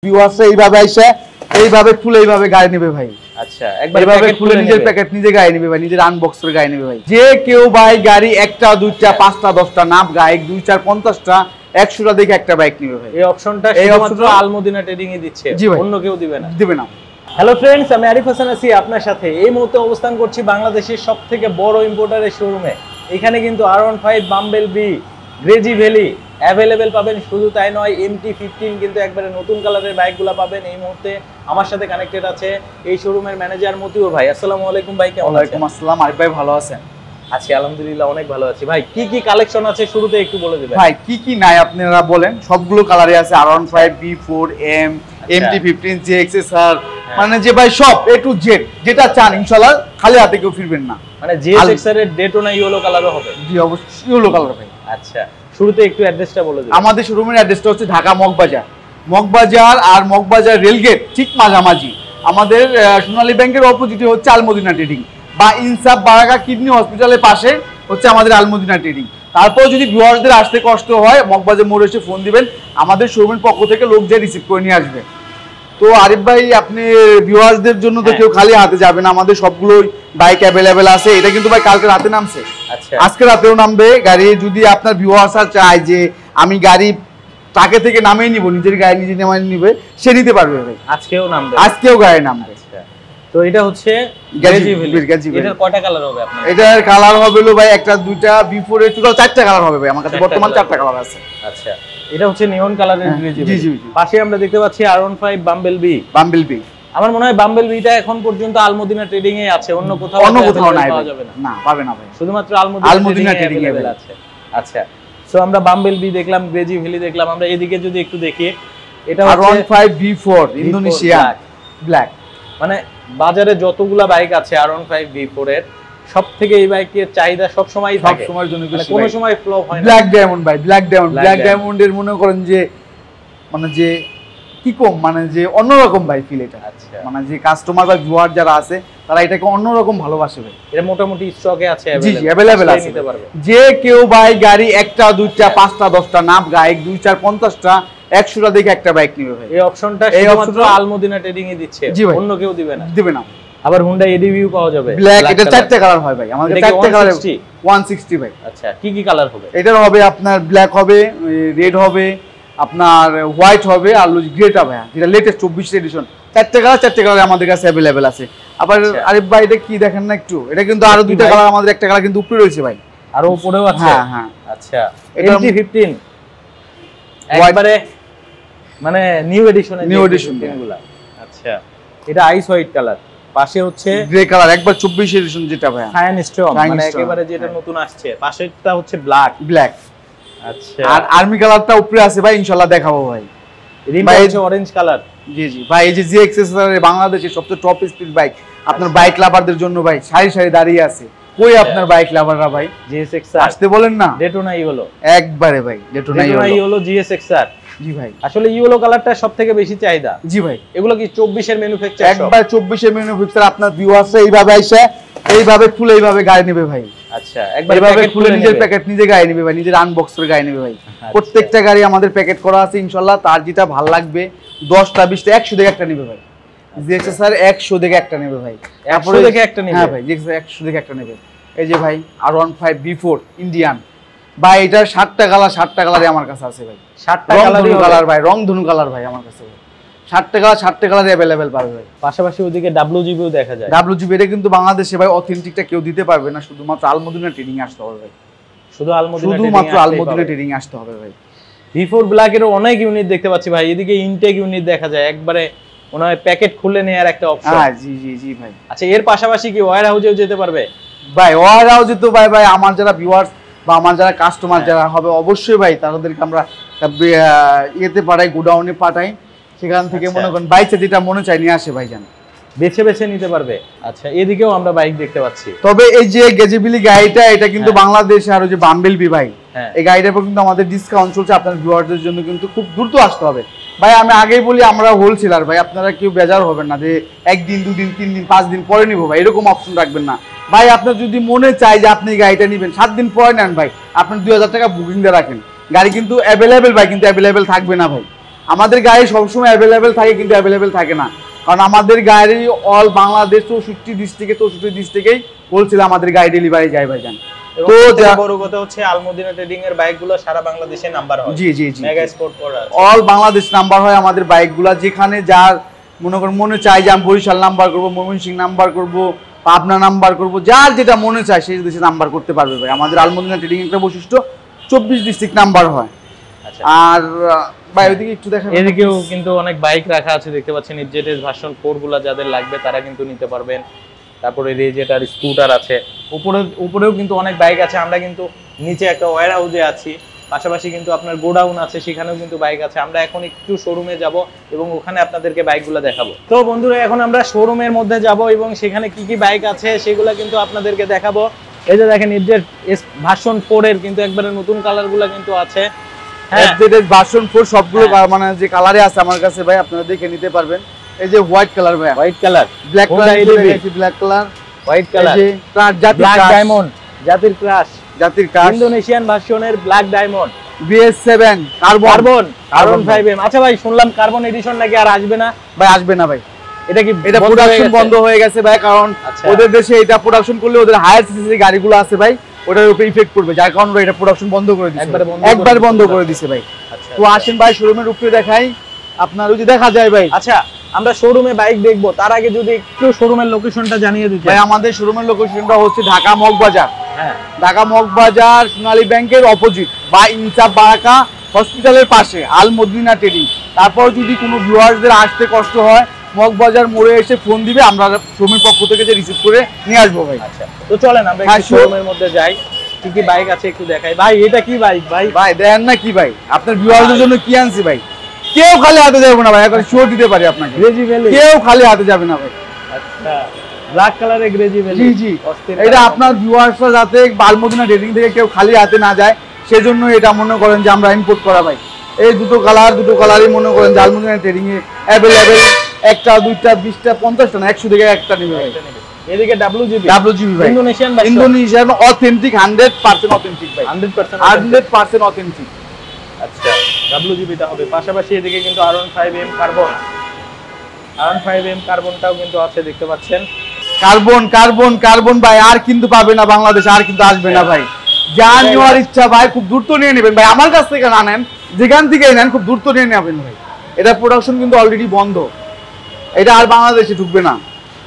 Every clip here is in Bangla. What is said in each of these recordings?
ভিউয়ার্স এইভাবে আইসা এইভাবে খুলে এইভাবে গাড়ি নেবে ভাই। আচ্ছা, একবার এইভাবে খুলে নিজের প্যাকেট নিজে গাড়ি নেবে ভাই, নিজের আনবক্স করে গাড়ি নেবে ভাই। যে কেউ ভাই গাড়ি একটা দুইটা পাঁচটা 10টা না বাইক 2 4 50টা 100টা দেখে একটা বাইক নেবে ভাই। এই অপশনটা শুধুমাত্র আলমদিনা ট্রেডিং এ দিচ্ছে, অন্য কেউ দিবে না। দিবে না। হ্যালো ফ্রেন্ডস, আমি আরিফ হাসান আছি আপনার সাথে। এই মুহূর্তে অবস্থান করছি বাংলাদেশের সবথেকে বড় ইম্পোর্টারের শোরুমে। এখানে কিন্তু R15 বাম্বেল বি গ্রেজি ভ্যালি অ্যাভেলেবেল পাবেন। শুধু তাই নয়, MT-15 কিন্তু একবারে নতুন কালারের বাইকগুলো পাবেন। এই মুহূর্তে আমার সাথে কানেক্টেড আছে এই শোরুমের ম্যানেজার মতিউর ভাই। আসসালামু আলাইকুম ভাই, কেমন আছেন? ওয়ালাইকুম আসসালাম আরিফ ভাই, ভালো আছেন? আছি আলহামদুলিল্লাহ, অনেক ভালো আছি। ভাই কি কি কালেকশন আছে শুরুতে একটু বলে দিবেন? ভাই কি কি নাই আপনারা বলেন, সবগুলো কালারে আছে। R15 B4 M MT-15 GXSR, মানে যে ভাই সব A to Z যেটা চান ইনশাআল্লাহ খালি হাতে কেউ ফিরবেন না। মানে GXSR এর ডেটোনা ইয়েলো কালারও হবে? জি অবশ্যই ইয়েলো কালার ভাই। আচ্ছা, শুরুতে একটু অ্যাড্রেসটা বলে দিন। আমাদের শোরুমের অ্যাড্রেসটা হচ্ছে ঢাকা মগবাজার আর মগবাজার রেলগেট ঠিক মাঝামাঝি। আমাদের সোনালী ব্যাংকের অপোজিটে হচ্ছে আলমদিনা ট্রেডিং, বা ইনসাফ বারাকা কিডনি হসপিটালের পাশে হচ্ছে আমাদের আলমদিনা ট্রেডিং। তারপর যদি ভিউয়ারদের আসতে কষ্ট হয়, মগবাজার মোড়ে এসে ফোন দিবেন, আমাদের শোরুমের পক্ষ থেকে লোক যে রিসিভ করে নিয়ে আসবে। তো আরিফ ভাই, আপনি ভিউয়ারদের জন্য তো কেউ খালি হাতে যাবে না, আমাদের সবগুলোই বাইক অ্যাভেলেবেল আছে। এটা কিন্তু ভাই কালকে রাতে নামছে, আজকে রাতেও নামবে গাড়ি। যদি আপনার ভিউয়ার্সরা চায় যে আমি গাড়ি টাকে থেকে নামিয়ে নিব, নিজের গাড়ি নিজে নামিয়ে নিবে, সে নিতে পারবে ভাই। আজকেও নামবে, আজকেও গাড়ি নামবে। তো এটা হচ্ছে এটার কয়টা কালার হবে আপনার? এটার কালার হবে ভাই একটা দুইটা B4 এর টোটাল 4টা কালার হবে ভাই, আমার কাছে বর্তমান 4টা কালার আছে। আচ্ছা, এটা হচ্ছে নিয়ন কালারের গ্রেজি। জি জি। পাশে আমরা দেখতে পাচ্ছি R15 বাম্বেল বি। আমার মনে হয় বাম্বেল বিটা এখন পর্যন্ত আলমদিনা ট্রেডিং এ আছে, অন্য কোথাও নাই পাওয়া যাবে না। না, পাবে না ভাই, শুধুমাত্র আলমদিনা ট্রেডিং এ আছে। আচ্ছা, সো আমরা বাম্বেল বি দেখলাম, গ্রেজি ভ্যালি দেখলাম। আমরা এদিকে যদি একটু দেখি, এটা হচ্ছে R15 B4 ইন্দোনেশিয়া ব্ল্যাক। মানে বাজারে যতগুলা বাইক আছে R15 B4 এর সবথেকে এই বাইকের চাহিদা সব সময়ই থাকে, সব সময়ের জন্য বেশি, কোনো সময় ফ্লপ হয় না। ব্ল্যাক ডায়মন্ড ভাই, ব্ল্যাক ডায়মন্ডের মনে করেন যে মানে যে কি কম, মানে যে অন্যরকম ভাই ফিল এটা। আচ্ছা, মানে যে কাস্টমার বা ভিউয়ার যারা আছে তারা এটাকে অন্যরকম ভালোবাসে ভাই। এটা মোটামুটি স্টকে আছে, জি জি अवेलेबल আছে, নিতে পারবে। যে কেউ ভাই গাড়ি একটা দুইটা পাঁচটা 10টা না বাইক 2 4 50টা 100টা দেখে একটা বাইক নেবে ভাই। এই অপশনটা শুধুমাত্র আলমদিনা ট্রেডিং এ দিচ্ছে, অন্য কেউ দিবে না। দিবে না। আবার হুন্ডা এডিভিউ পাওয়া যাবে ব্ল্যাক, এটা 4টা কালার হয় ভাই আমাদের, 4টা কালার 160 ভাই। আচ্ছা, কি কি কালার হবে? এটার হবে আপনার ব্ল্যাক হবে, রেড হবে, আপনার হোয়াইট হবে, আর গ্রেটা ভাই, যেটা লেটেস্ট 24 এডিশন। 4টা কালার আমাদের কাছে अवेलेबल আছে। আবার আরিফ ভাই এটা কি দেখেন না একটু, এটা কিন্তু আরো 2টা কালার, আমাদের একটা কালার কিন্তু উপরে রয়েছে ভাই, আরো উপরেও আছে। হ্যাঁ হ্যাঁ। আচ্ছা, MT-15 একবারে মানে নিউ এডিশন গুলো। আচ্ছা, এটা আইস হোয়াইট কালার, পাশে হচ্ছে গ্রে কালার, একবার 24 এডিশন যেটা ভাই, সায়ানস্টোন মানে একেবারে যেটা নতুন আসছে। পাশেরটা হচ্ছে ব্ল্যাক। আচ্ছা, আর আর্মি কালারটা উপরে আছে ভাই, ইনশাআল্লাহ দেখাবো ভাই। রিমটা হচ্ছে অরেঞ্জ কালার। জি জি ভাই, এই যে GXSR বাংলাদেশের সবচেয়ে টপ স্পিড বাইক, আপনার বাইক লাভারদের জন্য ভাই সারি সারি দাঁড়িয়ে আছে। কই আপনার বাইক লাভাররা ভাই? GSXR আসতে বলেন না, ডেটোনাই হলো একবারে ভাই, ডেটোনাই হলো GSXR। জি ভাই, আসলে ইয়েলো কালারটা সবথেকে বেশি চাহিদা। জি ভাই, এগুলো কি 24 এর ম্যানুফ্যাকচার? একবার 24 এর ম্যানুফ্যাকচার। আপনার ভিউয়ার্সরা এইভাবে আইসা এইভাবে খুলে এইভাবে গাড়ি নেবে ভাই। আচ্ছা, একবার এইভাবে খুলে নিজের প্যাকেট নিজে গাড়ি নেবে ভাই, নিজের আনবক্স করে গাড়ি নেবে ভাই। প্রত্যেকটা গাড়ি আমাদের প্যাকেট করা আছে ইনশাআল্লাহ। তার যেটা ভালো লাগবে 10টা 20টা 100 দেখে একটা নেবে ভাই। GXSR 100 দেখে একটা নেবে ভাই, 100 দেখে একটা নেবে। হ্যাঁ ভাই, GXSR 100 দেখে একটা নেবে। এই যে ভাই R15 B4 ইন্ডিয়ান ভাই, এটার 7টা কালারই আমার কাছে আছে ভাই। 7টা কালার ভাই, রংধনু কালার ভাই আমার কাছে ভাই। 7টা কালারই अवेलेबल পাবে ভাই। পাশাপাশি ওদিকে WGBও দেখা যায়। WGB এটা কিন্তু বাংলাদেশে ভাই অথেন্টিকটা কেউ দিতে পারবে না, শুধুমাত্র আলমদিনা ট্রেডিং আসতে হবে ভাই। শুধুমাত্র আলমদিনা ট্রেডিং আসতে হবে ভাই। V4 ব্ল্যাক এর অনেক ইউনিট দেখতে পাচ্ছি ভাই, এদিকে ইনটেক ইউনিট দেখা যায়, একবারে মনে হয় প্যাকেট খুলে নেয়ার একটা অপশন। হ্যাঁ জি জি জি ভাই। আচ্ছা, এর পাশাপাশি কি ওয়্যার হাউসেও যেতে পারবে ভাই? ওয়্যার হাউসে তো ভাই আমার যারা ভিউয়ার্স বা আমার যারা কাস্টমার যারা হবে, অবশ্যই ভাই তাদেরকে আমরা ইয়েতে পাঠাই, গোডাউনে পাঠাই, সেখান থেকে মনে করেন বাইকটা যেটা মনে চাই নিয়ে আসে ভাই, জান বেছে নিতে পারবে। আচ্ছা, এদিকেও আমরা বাইক দেখতে পাচ্ছি। তবে এই যে গেজেবিলি গাড়িটা, এটা কিন্তু বাংলাদেশে আর যে বাম্বেল বি ভাই, এই গাড়িটার উপর কিন্তু আমাদের ডিসকাউন্ট চলছে। আপনার ভিউয়ারদের জন্য কিন্তু খুব দ্রুত আসতে হবে ভাই। আমি আগেই বলি, আমরা হোলসেলার ভাই, আপনারা কেউ বেজার হবেন না যে 1 দিন 2 দিন 3 দিন 5 দিন পরে নিব ভাই, এরকম অপশন রাখবেন না ভাই। আপনার যদি মনে চায় যে আপনি গাড়িটা নেবেন 7 দিন পরে নেন ভাই, আপনার 2000 টাকা বুকিং দিয়ে রাখেন, গাড়ি কিন্তু अवेलेबल ভাই, কিন্তু अवेलेबल থাকবে না ভাই। আমাদের গাড়ি সবসময় অ্যাভেলেবেল থাকে, কিন্তু অ্যাভেলেবেল থাকে না, কারণ আমাদের গাড়ি অল বাংলাদেশ 64 ডিস্ট্রিক্টেই বলছিল আমাদের গাড়ি ডেলিভারি যায় ভাইজান। তো বড় কথা হচ্ছে আলমদিনা ট্রেডিং এর বাইকগুলো সারা বাংলাদেশে নাম্বার হয়। জি মেগা স্পোর্ট করা অল বাংলাদেশ নাম্বার হয় আমাদের বাইকগুলো, যেখানে যার মনে চায় যে আমি বরিশাল নাম্বার করব, ময়মনসিংহ নাম্বার করব, পাবনা নাম্বার করব, যার যেটা মনে চায় সেই দেশে নাম্বার করতে পারবে ভাই। আমাদের আলমদিনা ট্রেডিং একটা বৈশিষ্ট্য 24 ডিস্ট্রিক্ট নাম্বার হয়। আচ্ছা, আর ভাই ওইদিকে একটু দেখেন, এদিকেও কিন্তু অনেক বাইক রাখা আছে দেখতে পাচ্ছেন। ইজেটেস ভার্সন 4 গুলা যাদের লাগবে তারা কিন্তু নিতে পারবেন। তারপরে রেজেটার স্কুটার আছে, উপরেও কিন্তু অনেক বাইক আছে। আমরা কিন্তু নিচে একটা ওয়্যার হাউসে আছি, পাশাপাশি কিন্তু আপনার গোডাউন আছে, সেখানেও কিন্তু বাইক আছে। আমরা এখন একটু শোরুমে যাব এবং ওখানে আপনাদেরকে বাইকগুলো দেখাবো। তো বন্ধুরা এখন আমরা শোরুমের মধ্যে যাব এবং সেখানে কি কি বাইক আছে সেগুলো কিন্তু আপনাদেরকে দেখাবো। এই যে দেখেন ইজেট ভার্সন 4 এর কিন্তু একবারে নতুন কালারগুলো কিন্তু আছে। হ্যাঁ, ভার্সন 4 সবগুলো মানে যে কালারে আছে আমার কাছে ভাই, আপনারা দেখে নিতে পারবেন। এই যে হোয়াইট কালার ভাই, white colour, black colour, black colour, white colour, এই যে ব্ল্যাক ডায়মন্ড, জাতির ক্রাশ, ইন্দোনেশিয়ান ভার্সনের black diamond, BS7 carbon 5M। আচ্ছা ভাই, শুনলাম কার্বন এডিশন নাকি আর আসবে না? ভাই আসবে না ভাই, এটা কি এটা প্রোডাকশন বন্ধ হয়ে গেছে ভাই, কারণ ওদের দেশে এটা প্রোডাকশন করলে ওদের হায়ার সিসি গাড়িগুলো আছে ভাই, ওটার উপরে ইফেক্ট পড়বে, যার কারণে এটা প্রোডাকশন বন্ধ করে দিয়েছে, একবার বন্ধ করে দিয়েছে ভাই। তো আসেন ভাই শোরুমের উপরে দেখাই, আপনার ওই যে দেখা যায় ভাই। আচ্ছা, আমরা শোরুমে বাইক দেখবো, তার আগে যদি একটু শোরুমের লোকেশনটা জানিয়ে দিতে। ভাই আমাদের শোরুমের লোকেশনটা হচ্ছে ঢাকা মগবাজার। হ্যাঁ, ঢাকা মগবাজার সোনালী ব্যাংকের অপোজিট বা ইনসাফ বারাকা হসপিটালের পাশে আলমদিনা ট্রেডিং। তারপর যদি কোনো ভিউয়ার্সদের আসতে কষ্ট হয়, মগবাজার মোড়ে এসে ফোন দিবে, আমরা শোরুমের পক্ষ থেকে যে রিসিভ করে নিয়ে আসবো ভাই। আচ্ছা, তো চলেন আমরা একটু শোরুমের মধ্যে যাই, কি কি বাইক আছে একটু দেখাই। ভাই এটা কি বাইক ভাই? ভাই দেখেন না কি ভাই, আপনার ভিউয়ারদের জন্য কি আনছি ভাই, কেউ খালি হাতে যাবে না ভাই, এখন শিওর দিতে পারি আপনাকে, কেউ খালি হাতে যাবে না ভাই। আচ্ছা, ব্ল্যাক কালারের গ্রেজি ভ্যালি। জি জি, এটা আপনার ভিউয়ার্সরা যাতে আলমদিনা ট্রেডিং থেকে কেউ খালি হাতে না যায়, সেজন্য এটা মনে করেন যে আমরা ইম্পোর্ট করা ভাই। এই দুটো কালারই মনে করেন যে আলমদিনা ট্রেডিং এ অ্যাভেলেবেল, একটা দুইটা 20টা 50টা না, 100 থেকে একটা নেবে ভাই। এদিকে WGB ভাই, ইন্দোনেশিয়ান অথেন্টিক, 100% অথেন্টিক ভাই, 100% অথেন্টিক। আচ্ছা, WGB টা হবে। পাশাপাশি এদিকে কিন্তু R15M কার্বনটাও কিন্তু আছে দেখতে পাচ্ছেন। কার্বন ভাই আর কিন্তু পাবে না বাংলাদেশ, আর কিন্তু আসবে না ভাই। যা নেওয়ার ইচ্ছা ভাই খুব দ্রুত নিয়ে নেবেন ভাই, আমার কাছ থেকে না নেন, যেখান থেকে নেন খুব দ্রুত নিয়ে নেবেন ভাই। এটা প্রোডাকশন কিন্তু অলরেডি বন্ধ, এটা আর বাংলাদেশে ঢুকবে না।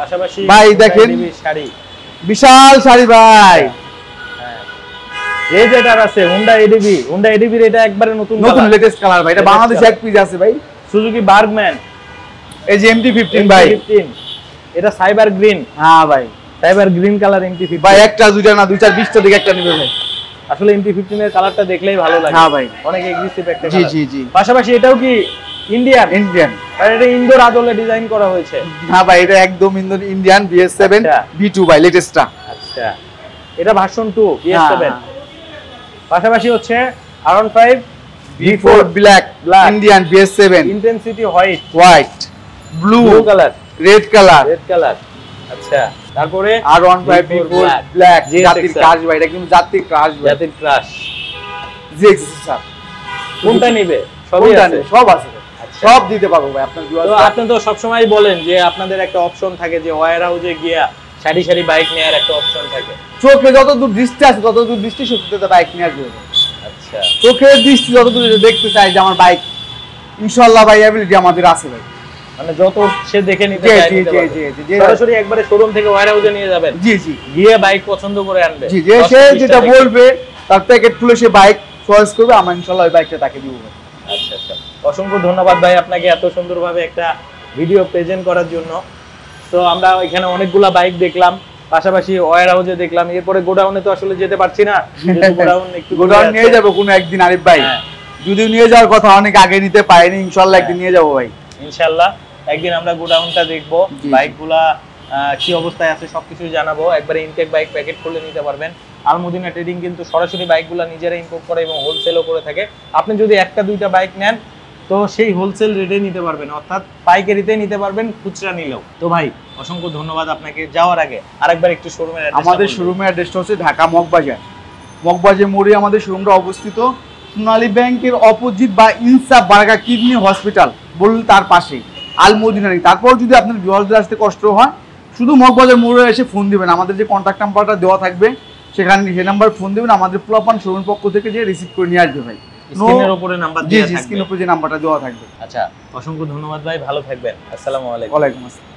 পাশাপাশি ভাই দেখেন শাড়ি, বিশাল শাড়ি ভাই। হ্যাঁ, এই যেটা আছে Honda ADB এটা একবারে নতুন লেটেস্ট কালার ভাই, এটা বাংলাদেশে এক পিস আছে ভাই। সুজুকি বার্গম্যান, এই যে MT-15 ভাই, এটা সাইবার গ্রিন। হ্যাঁ ভাই, সাইবার গ্রিন কালার MT-15 ভাই, একটা দুইটা না, 2 4 20টা দিকে একটা নেবে ভাই। আসলে MT-15 এর কালারটা দেখলেই ভালো লাগে। হ্যাঁ ভাই, অনেক এগ্রেসিভ একটা কালার। জি জি, পাশাপাশি এটাও কি ইন্ডিয়ান, আর এটা ইন্দোর আদলে ডিজাইন করা হয়েছে। হ্যাঁ ভাই, এটা একদম ইন্ডিয়ান BS7 V2 ভাই, লেটেস্টটা। আচ্ছা, এটা ভার্সন 2 BS7। পাশাপাশি হচ্ছে R15 V4 black Indian BS7, intensity white, blue colour, red colour. আচ্ছা, তারপরে R15 V4 ব্ল্যাক, জাতির ক্রাশ ভাই, এটা কিন্তু জাতির ক্রাশ ভাই, জাতির ক্রাশ। জিএক্স স্যার, কোনটা নেবে? সবই আছে, সব আছে, সব দিতে পারবো ভাই আপনার ভিউয়ার্স। তো আপনি তো সব সময় বলেন যে আপনাদের একটা অপশন থাকে যে ওয়্যার হাউসে গিয়া সারি বাইক নেওয়ার একটা অপশন থাকে। চোখে যতদূর দৃষ্টি আছে ততদূর দৃষ্টি শক্তিতে বাইক নেওয়ার জন্য। আচ্ছা, চোখের দৃষ্টি যতদূর দেখতে চাই যে আমার বাইক, ইনশাআল্লাহ ভাই এবিলিটি আমাদের আছে ভাই, মানে যত সে দেখে নিতে চায় জি, সরাসরি একবারে শোরুম থেকে ওয়্যার হাউসে নিয়ে যাবেন। জি জি, গিয়ে বাইক পছন্দ করে আনবে। জি, যে সে যেটা বলবে তার প্যাকেট খুলে সে বাইক চয়েস করবে, আমরা ইনশাআল্লাহ ওই বাইকটা তাকে দিব। আচ্ছা আচ্ছা, অসংখ্য ধন্যবাদ ভাই আপনাকে এত সুন্দরভাবে একটা ভিডিও প্রেজেন্ট করার জন্য। তো আমরা এখানে অনেকগুলা বাইক দেখলাম, পাশাপাশি ওয়্যার হাউসে দেখলাম, এরপরে গোডাউনে তো আসলে যেতে পারছি না, গোডাউন নিয়ে যাবো কোনো একদিন আরিফ ভাই, যদি নিয়ে যাওয়ার কথা অনেক আগে নিতে পারিনি, ইনশাআল্লাহ একদিন নিয়ে যাবো ভাই। ইনশাআল্লাহ একদিন আমরা গোডাউনটা দেখবো, বাইকগুলা কি অবস্থায় আছে সবকিছু জানাবো। একবারে ইনটেক বাইক প্যাকেট খুলে নিতে পারবেন। আলমদিনা ট্রেডিং কিন্তু সরাসরি বাইকগুলা নিজেরা ইম্পোর্ট করে এবং হোলসেলও করে থাকে। আপনি যদি একটা দুইটা বাইক নেন তো সেই হোলসেল রেটে নিতে পারবেন, অর্থাৎ পাইকারিতে নিতে পারবেন খুচরা নিলেও। তো ভাই অসংখ্য ধন্যবাদ আপনাকে। যাওয়ার আগে আরেকবার একটু শোরুমের আমাদের শোরুমের অ্যাড্রেসটা হচ্ছে ঢাকা মগবাজার মোড়ে আমাদের শোরুমটা অবস্থিত। সোনালী ব্যাংকের অপোজিট বা ইনসাফ বারাকা কিডনি হসপিটাল বললে তার পাশে আল মদিনা। তারপর যদি আপনার ভিউয়ারদের আসতে কষ্ট হয়, শুধু মগবাজার মোড়ে এসে ফোন দিবেন, আমাদের যে কন্ট্যাক্ট নাম্বারটা দেওয়া থাকবে সেখানে সেই নাম্বার ফোন দেবেন, আমাদের পোলাপান শোরুমের পক্ষ থেকে যে রিসিভ করে নিয়ে আসবে ভাই। স্ক্রিনের উপরে নাম্বার জি দেওয়া জি, থাকবে। স্ক্রিনের উপরে যে নাম্বারটা দেওয়া থাকবে। আচ্ছা, অসংখ্য ধন্যবাদ ভাই, ভালো থাকবেন। আসসালামু আলাইকুম। ওয়ালাইকুম আসসালাম।